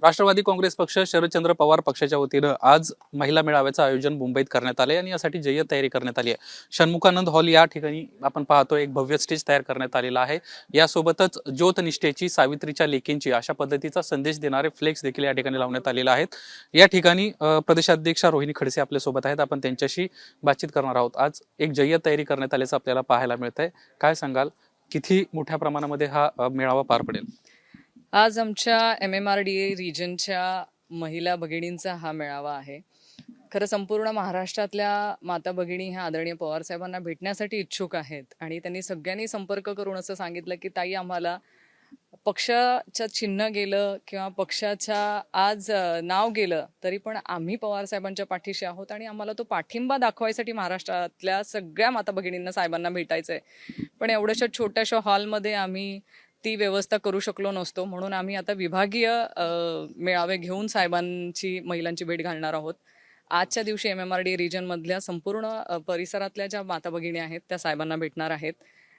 राष्ट्रवादी काँग्रेस पक्ष शरदचंद्र पवार पक्षाच्या वतीनं आज महिला मेळाव्याचं आयोजन मुंबईत करण्यात आले आणि यासाठी जय्यत तयारी करण्यात आली आहे। षण्मुखानंद हॉल या ठिकाणी आपण पाहतोय एक भव्य स्टेज तयार करण्यात आलेला आहे। यासोबतच ज्योतनिष्ठेची, सावित्रीच्या लेकींची अशा पद्धतीचा संदेश देणारे फ्लेक्स देखील या ठिकाणी लावण्यात आलेले आहेत। या ठिकाणी प्रदेशाध्यक्षा रोहिणी खडसे आपल्या सोबत आहेत, आपण त्यांच्याशी बातचीत करणार आहोत। आज एक जय्यत तयारी करण्यात आल्याचं आपल्याला पाहायला मिळतंय, काय सांगाल, किती मोठ्या प्रमाणामध्ये हा मेळावा पार पडेल? आज आमच्या MMRDA रिजनच्या महिला भगिनींचा हा मेळावा आहे। खरं संपूर्ण महाराष्ट्रातल्या माता भगिनी ह्या आदरणीय पवार साहेबांना भेटण्यासाठी इच्छुक आहेत आणि त्यांनी सगळ्यांनी संपर्क करून असं सांगितलं की ताई, आम्हाला पक्षाचं चिन्ह गेलं किंवा पक्षाच्या आज नाव गेलं तरी पण आम्ही पवार साहेबांच्या पाठीशी आहोत आणि आम्हाला तो पाठिंबा दाखवायसाठी महाराष्ट्रातल्या सगळ्या माता भगिनींना साहेबांना भेटायचंय। पण एवढ्याशा छोट्याशा हॉलमध्ये आम्ही ती व्यवस्था करू शकलो नसतो, म्हणून आम्ही आता विभागीय मेळावे घेऊन साहेबांची महिलांची भेट घालणार आहोत। आजच्या दिवशी MMRDA रिजनमधल्या संपूर्ण परिसरातल्या ज्या माता भगिनी आहेत त्या साहेबांना भेटणार आहेत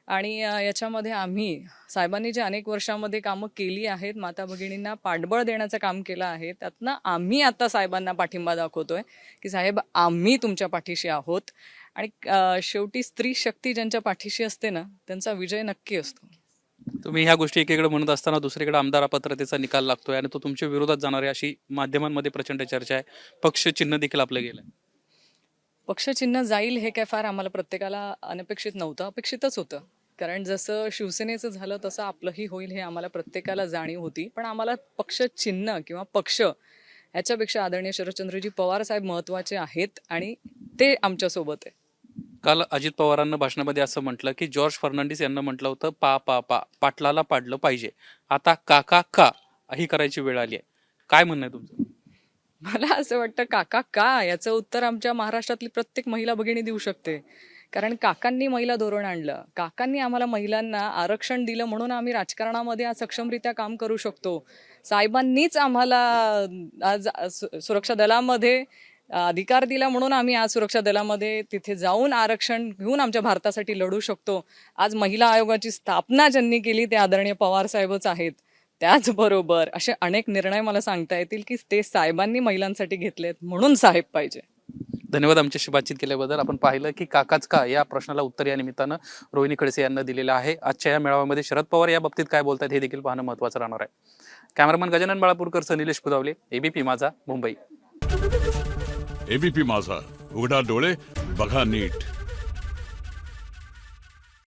आणि याच्यामध्ये आम्ही साहेबांनी जे अनेक वर्षामध्ये कामं केली आहेत, माता भगिनींना पाठबळ देण्याचं काम केलं आहे, त्यातनं आम्ही आता साहेबांना पाठिंबा दाखवतोय की साहेब, आम्ही तुमच्या पाठीशी आहोत। आणि शेवटी स्त्री शक्ती ज्यांच्या पाठीशी असते ना, त्यांचा विजय नक्की असतो। तुम्ही ह्या गोष्टी एकीकडे म्हणत असताना दुसरीकडे आमदार अपात्रतेचा निकाल लागतोय आणि तो तुमच्या विरोधात जाणार आहे अशी माध्यमांमध्ये प्रचंड चर्चा आहे। पक्ष चिन्ह देखील आपलं गेलंय। पक्ष चिन्ह जाईल हे काय फार आम्हाला प्रत्येकाला अनपेक्षित नव्हतं, अपेक्षितच होतं। कारण जसं शिवसेनेचं झालं तसं आपलंही होईल हे आम्हाला प्रत्येकाला जाणीव होती। पण आम्हाला पक्ष चिन्ह किंवा पक्ष ह्याच्यापेक्षा आदरणीय शरदचंद्रजी पवार साहेब महत्त्वाचे आहेत आणि ते आमच्यासोबत आहे। काल अजित पवारांना भाषणामध्ये असं म्हटलं की जॉर्ज फर्नांडिस यांना म्हटलं होतं पा पा पा पाटलाला पाडलं पाहिजे, आता काका का ही करायची वेळ आली आहे। काय म्हणणं आहे तुमचं? मला असं वाटतं काका का याचं उत्तर आमच्या महाराष्ट्रातली प्रत्येक महिला भगिनी देऊ शकते। कारण काकांनी महिला धोरण आणलं, काकांनी आम्हाला महिलांना आरक्षण दिलं, म्हणून आम्ही राजकारणामध्ये आज सक्षमरित्या काम करू शकतो। साहेबांनीच आम्हाला आज सुरक्षा दलामध्ये अधिकार दिला, म्हणून आम्ही आज सुरक्षा दलामध्ये तिथे जाऊन आरक्षण घेऊन आमच्या भारतासाठी लढू शकतो। आज महिला आयोगाची स्थापना ज्यांनी केली ते आदरणीय पवार साहेबच आहेत। त्याचबरोबर असे अनेक निर्णय मला सांगता येतील की ते साहेबांनी महिलांसाठी घेतलेत, म्हणून साहेब पाहिजे। धन्यवाद आमच्याशी बातचीत केल्याबद्दल। आपण पाहिलं की काकाच का या प्रश्नाला उत्तर या निमित्तानं रोहिणी खडसे यांना दिलेलं आहे। आजच्या या मेळाव्यामध्ये शरद पवार या बाबतीत काय बोलतात हे देखील पाहणं महत्त्वाचं राहणार आहे। कॅमेरामन गजानन बाळापूरकर सह निलेश पुदावले, ABP माझा, मुंबई। ABP माझा, उघडा डोळे बघा नीट।